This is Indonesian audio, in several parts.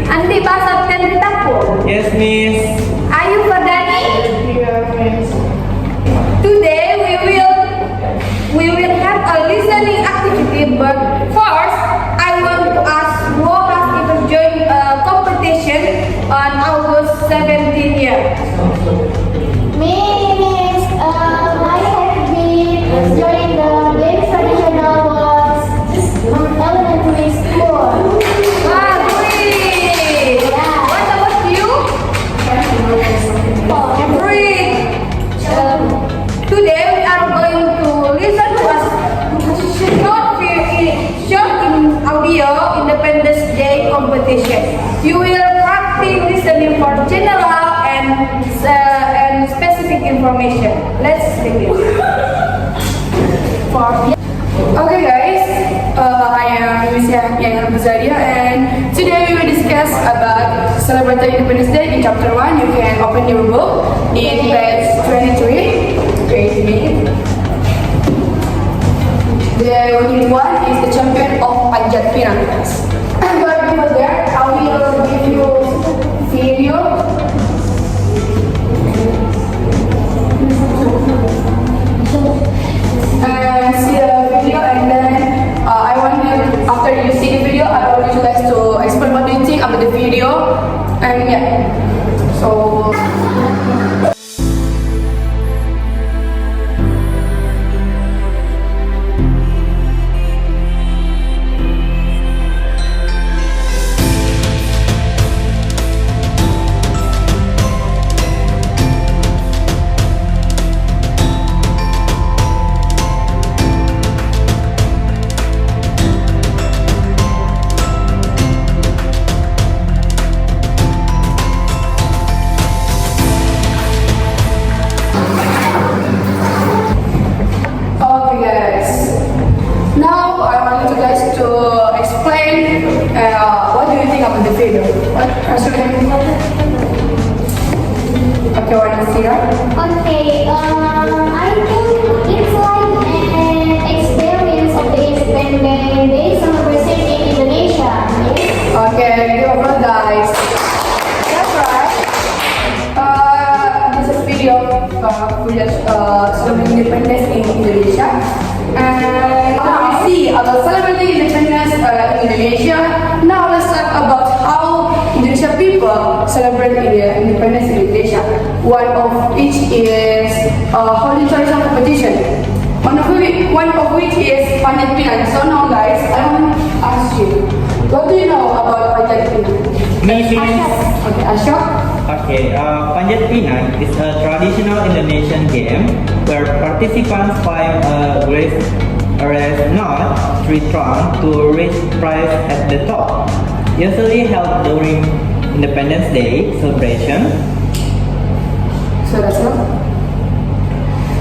Andi Basat dan Ditampur. Yes, Miss. Are you Fardani? Yeah, Miss. Today we will have a listening activity, but first I want to ask who has ever joined a competition on August 17th year. Me, Miss, I have been joining the Games Traditional was elementary school. Wow, great! What about you? Great! Today we are going to listen to a short in audio Independence Day competition. You will practice listening for general and specific information. Let's begin. Okay guys, I am Miss Yahya Bazaria and today we will discuss about celebrating Independence Day in chapter 1. You can open your book in page 23. Great me. The winning one is the champion of Panjat Pinang. But before that, I will give you video. And see the video, and then I want you, after you see the video, I want you guys to explain what do you think about the video, and yeah, so. Okay guys, now I want you guys to explain what do you think about the video. What should I do? Okay, what is here? Okay, I think it's like an experience of the Independence Day celebration in Indonesia. Okay, give up guys. That's right. This is video celebrating independence in Indonesia. And now we see about celebrating independence in Indonesia. Now let's talk about how Indonesia people celebrate independence in Indonesia. One of each is holding traditional competition. One of which is Panjat Pinang. So now guys, I want to ask you, what do you know about Panjat Pinang? Miss. Okay, Ashok. Okay, Panjat Pinang is a traditional Indonesian game where participants climb a knot tree trunk to reach prize at the top. Usually held during Independence Day celebration. So that's all.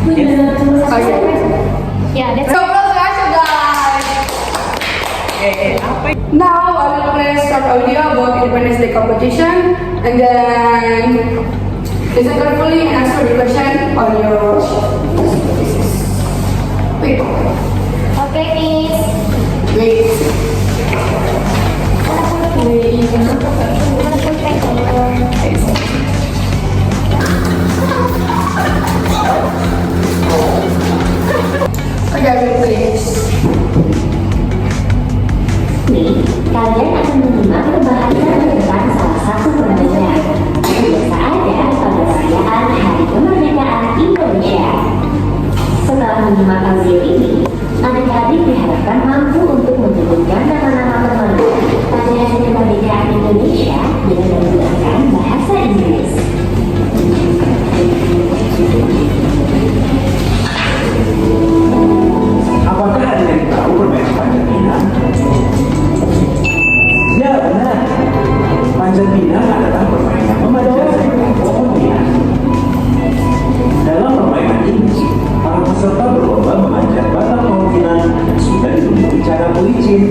Yes. Okay. Yeah, that's So close to Ashok, guys. Apa? Now I will play a short audio about Independence Day competition, and then listen carefully and answer the question on your sheet. Wait. okay, Miss. Wait. Okay, please. Nih, kalian akan menyimak pembahasan tentang salah satu permainan yang biasa ada pada perayaan Hari Kemerdekaan Indonesia. Setelah menyimak audio ini, adik-adik diharapkan mampu untuk menyebutkan nama-nama permainan pada Hari Kemerdekaan Indonesia dengan menggunakan bahasa Inggris. Apakah ada yang tahu permainan Panjat Pinang? Ya benar, Panjat Pinang adalah permainan memanjat seekor pohon pinang. Dalam permainan ini, para peserta berlomba memanjat batang pohon pinang yang sudah dilumuri cara licin.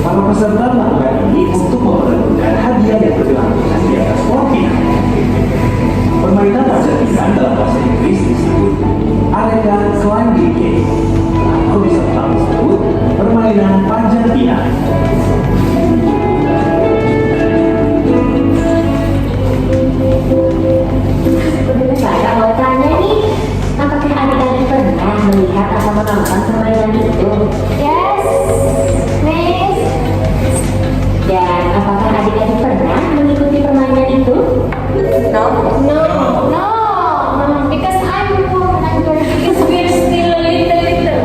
Para peserta melakukan ini untuk memperebutkan hadiah yang bergelantungan di atas pohon pinang. Permainan panjat pinang dalam bahasa Inggris disebut Arena Climbing Game atau bisa disebut permainan panjat pinang. menonton permainan itu? Yes, Miss. Dan apakah adik-adik pernah mengikuti permainan itu? No? No, because I'm a woman. I'm girl. Because we're still a little.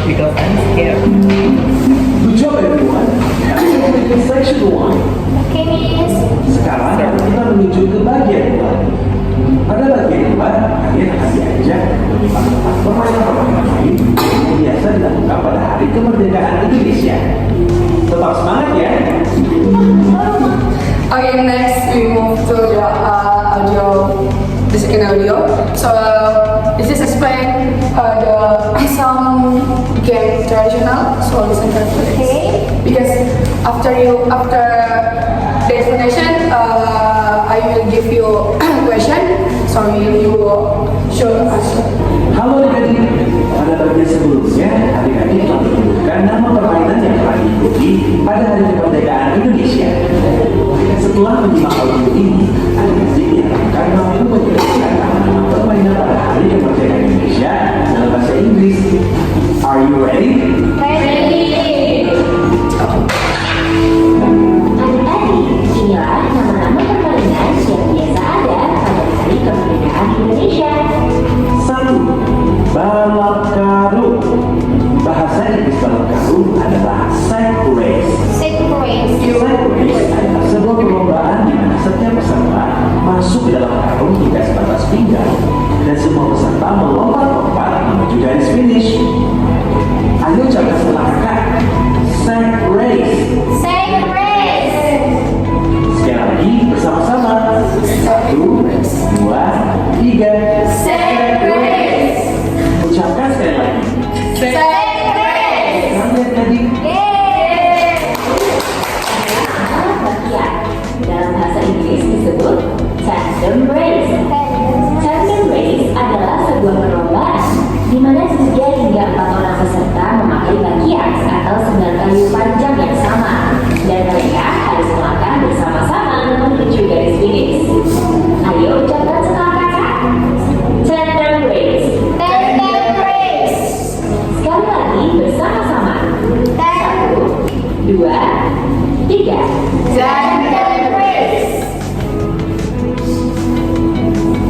Because I'm scared. Good job everyone. Now section 1. Okay, Miss. Sekarang kita menuju ke bagian 2. Pada bagian 2, kalian akan diajak menyimak tentang permainan-permainan lain yang biasa dilakukan pada hari kemerdekaan Indonesia. Tetap semangat ya! Okay, next we move to the second audio. So this is explain some game traditional. So listen carefully. Okay. Because after the explanation, I will give you question. So you should answer. Halo adik-adik, pada bagian sebelumnya adik-adik telah menyebutkan nama permainan yang telah diikuti pada hari kemerdekaan Indonesia. Setelah menyimak audio ini, adik-adik diharapkan mampu menjelaskan nama permainan pada hari kemerdekaan Indonesia dalam bahasa Inggris. Are you ready? Adik-adik, inilah nama-nama permainan yang biasa ada pada hari kemerdekaan Indonesia. 1. Balap karung. Bahasa Inggris balap karung adalah sack race. Second race. Sack race adalah sebuah perlombaan di mana setiap peserta masuk ke dalam karung hingga sebatas pinggang dan semua peserta melompat-lompat menuju garis finish. Ayo ucapkan setelah kakak. Sack race. Second race. Sekali lagi bersama-sama. 1, 2, 3. Second race. Ucapkan sekali lagi. Second race. Selamat adik. Yay. Alat bakian. Dalam bahasa Inggris disebut tandem race. Tandem race adalah sebuah perlombaan di mana 3 hingga 4 orang peserta memakai bakian atau sendal kayu panjang yang sama dan mereka harus melangkah bersama-sama menuju garis finish. Ayo ucapkan setelah kakak. Tandem race. Tandem race. Sekali lagi bersama-sama. 1, 2, 3. Tandem race.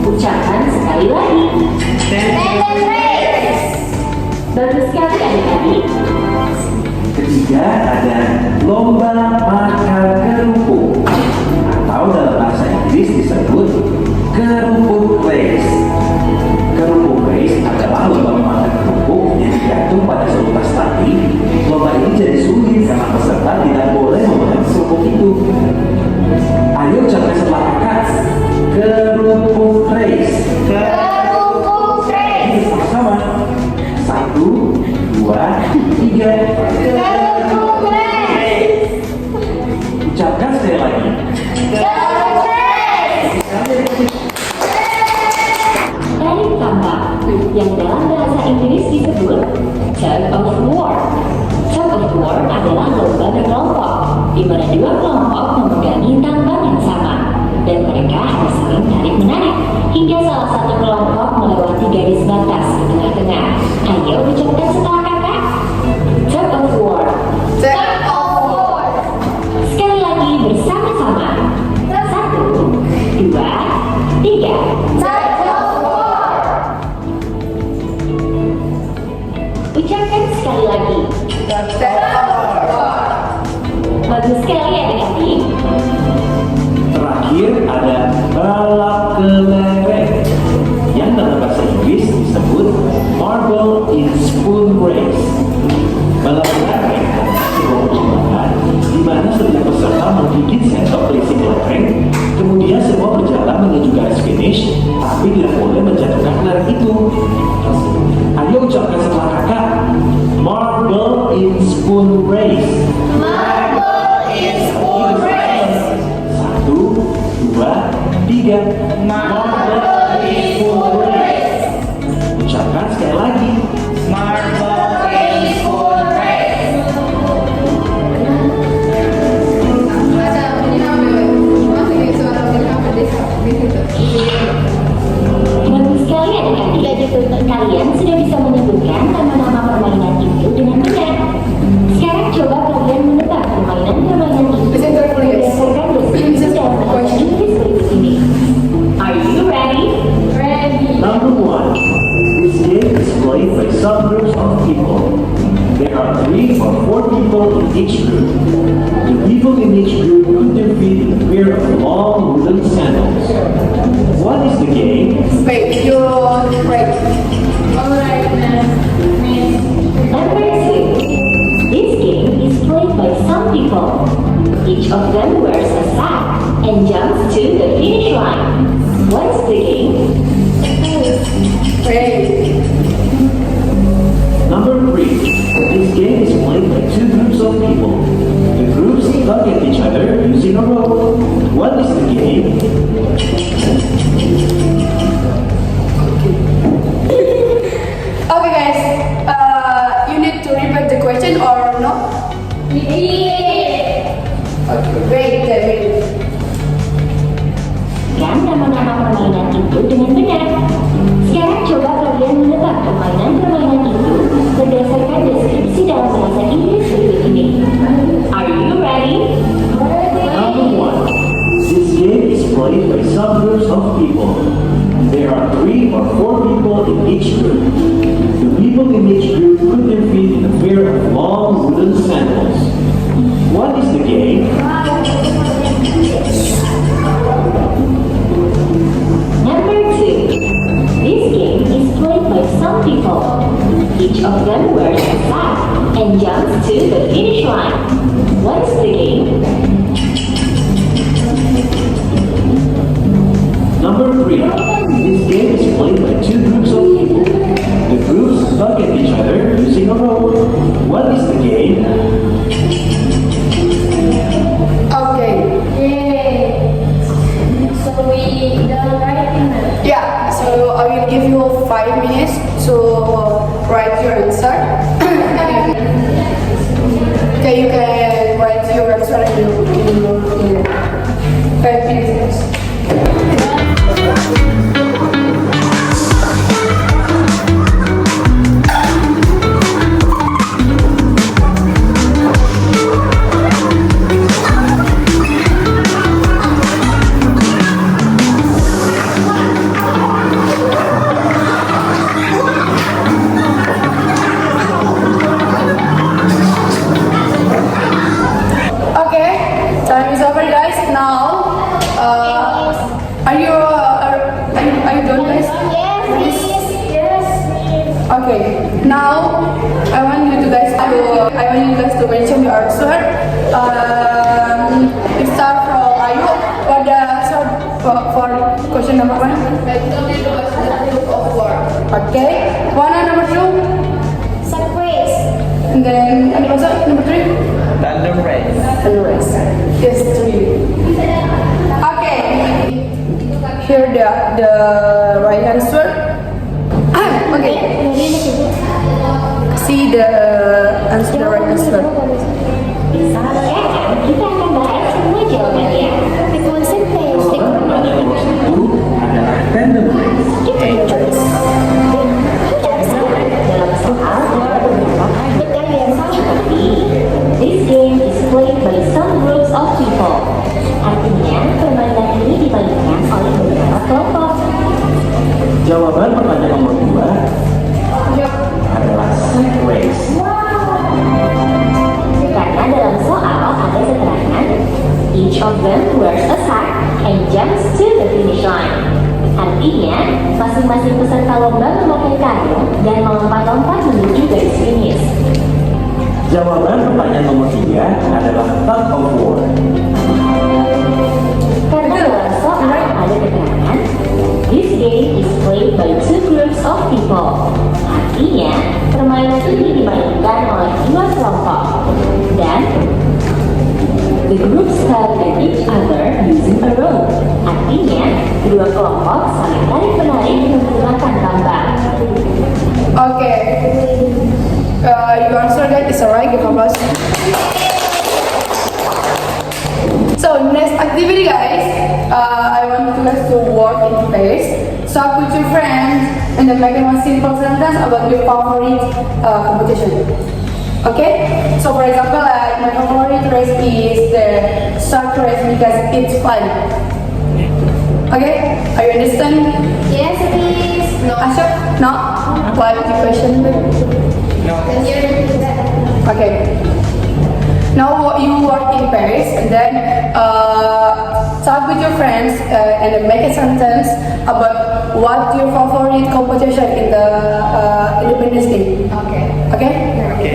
Ucapkan sekali lagi. Tandem race. Bagus sekali adik-adik. Ketiga ada lomba makan kerupuk atau dalam bahasa Inggris disebut kerupuk race. Kerupuk race adalah lomba memakan kerupuk yang digantung pada seutas tali. Lomba ini jadi sulit karena peserta tidak boleh memakan kerupuk itu. Ayo ucapkan setelah kakak. Kerupuk race. Kerupuk race. Sama-sama. 1, 2, 3. Kerupuk race. Ucapkan sekali lagi. Kerupuk race. Tarik tambang yang dalam bahasa Inggris disebut tug of war. Tug of war adalah lomba berkelompok di mana 2 kelompok memegangi tambang yang sama dan mereka harus saling tarik-menarik hingga salah satu kelompok melewati garis batas di tengah-tengah. Ayo ucapkan setelah kakak. Tug of war. Tug of war. Sekali lagi bersama-sama. 1, 2, 3. Tug of war. Ucapkan sekali lagi. Bagus sekali adik-adik. Terakhir ada balap kelereng yang dalam bahasa Inggris disebut marble in spoon race. Balap kelereng adalah sebuah perlombaan di mana setiap peserta menggigit sendok berisi kelereng, kemudian semua berjalan menuju garis finish, tapi tidak boleh menjatuhkan kelereng itu. Ayo ucapkan setelah kakak. Marble in spoon race. Marble in spoon race. 1, 2, 3. Marble in spoon race. Ucapkan sekali lagi. Marble In spoon race. Bagus sekali adik-adik. Kalian sudah bisa menyebutkan 4 people in each group. The people in each group put their feet in a pair of long wooden sandals. What is the game? Wait, you right. Alright, Number 2. This game is played by some people. Each of them wears a sack and jumps to the finish line. What is the game? Wait. Number 3. This game is played by 2 groups of people. The groups tug at each other using a rope. What is the game? Okay, guys. You need to repeat the question or no? Okay, wait. Kan nama-nama permainan itu dengan benar. Sekarang coba kalian menebak permainan-permainan itu berdasarkan deskripsi dalam bahasa Inggris berikut ini. Are you ready? Number 1. This game is played by subgroups of people. There are 3 or 4 people in each group. The people in each group put their feet in a pair of long wooden sandals. What is the game? Number 2. This game is played by some people. Each of them wears a sack and jumps to the finish line. What is the game? Number 3. This game is played by 2 groups of people. The groups tug at each other using a rope. What is the game? Okay. So we done right now. Yeah, so I will give you 5 minutes to write your answer. Okay, you can write your answer in 5 minutes. Okay, time is over, guys. Now, are you done, guys? Yes. Okay. Now, I want you guys to mention your answer. We start from Ayu. For the answer for question number 1. Okay. One and number 2. Surprise. And then any answer number 3. Thunder Race. Yes, 3. Okay. Here the right answer. Okay. See the answer, the right answer. Sekarang kita akan bahas semua jawabannya. Pertanyaan nomor 1 adalah tandem race. Dalam soal ada beberapa kata yang seperti this game is played by some groups of people. Artinya permainan ini dimainkan oleh beberapa kelompok. Jawaban pertanyaan nomor 2 adalah sack race. Karena dalam soal ada keterangan each of them wears a sack and jumps to the finish line. Artinya, masing-masing peserta lomba memakai karung dan melompat-lompat menuju garis finish. Jawaban pertanyaan nomor 3 adalah tug of war. Karena dalam soal ada keterangan this game is played by 2 groups of people. Artinya, permainan ini dimainkan oleh 2 kelompok. Dan the groups tug at each other using a rope. Artinya, kedua kelompok saling tarik-menarik menggunakan tambang. Okay. Your answer that is alright. Give applause. So next activity, guys. I want you guys to work in place. So put your friends and then make one simple sentence about your favorite competition. Okay? So for example, like my favorite race is the sack race because it's fun. Okay? Are you understand? Yes, please. No. Ashok? No? Why the question? No. Can you repeat that? Okay. Now you work in Paris and then talk with your friends and then make a sentence about what your favorite competition in the Independence Day. Okay. Okay? Okay.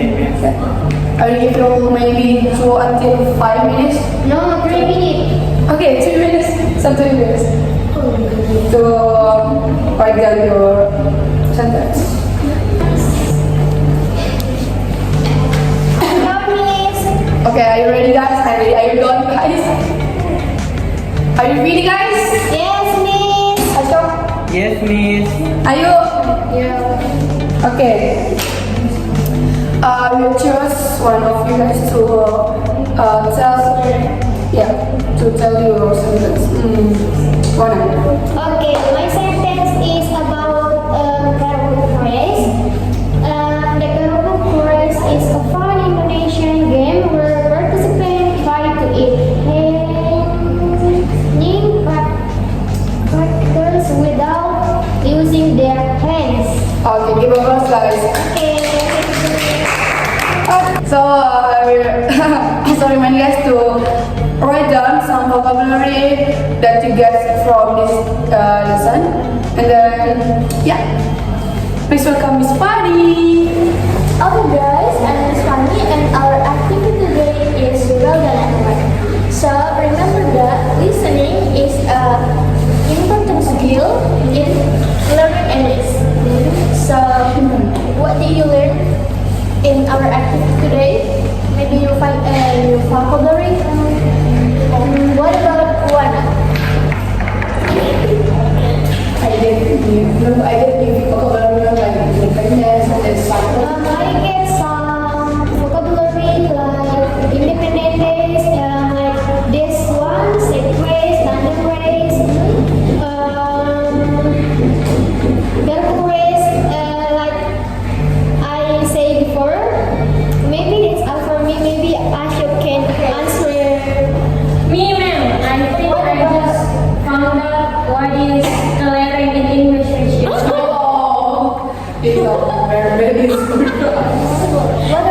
I will give you maybe 2 until 5 minutes. No, 3 minutes. Okay, 2 minutes, some 3 minutes to write down your sentence. Okay, are you ready, guys? Are you done, guys? Are you ready, guys? Yes, Miss. Ashok, Yes, Miss. are you? Yeah. Okay. We'll choose one of you guys to tell your sentence. One. Okay, my sentence is about Karabuk Race. The Karabuk Race is a fun Indonesian game where participants try to eat hanging crackers without using their hands. Okay, give a applause, guys. Okay. So I will remind you guys to write down some vocabulary that you get from this lesson, and then please welcome Miss Fadi. Okay guys, I'm Miss Fanny and our activity today is well done and right. So remember that listening is an important skill in learning English. So what did you learn in our activity today? Maybe you find a new vocabulary. What about Juana? I get you vocabulary like independence and then something. I get some vocabulary like independent days, like this one, sick race, London race, Belgium race, like I say before. Maybe it's all for me. Maybe Ashok can answer. Me, ma'am. I think I just found out what is the letter in English. Oh, it's a very good. What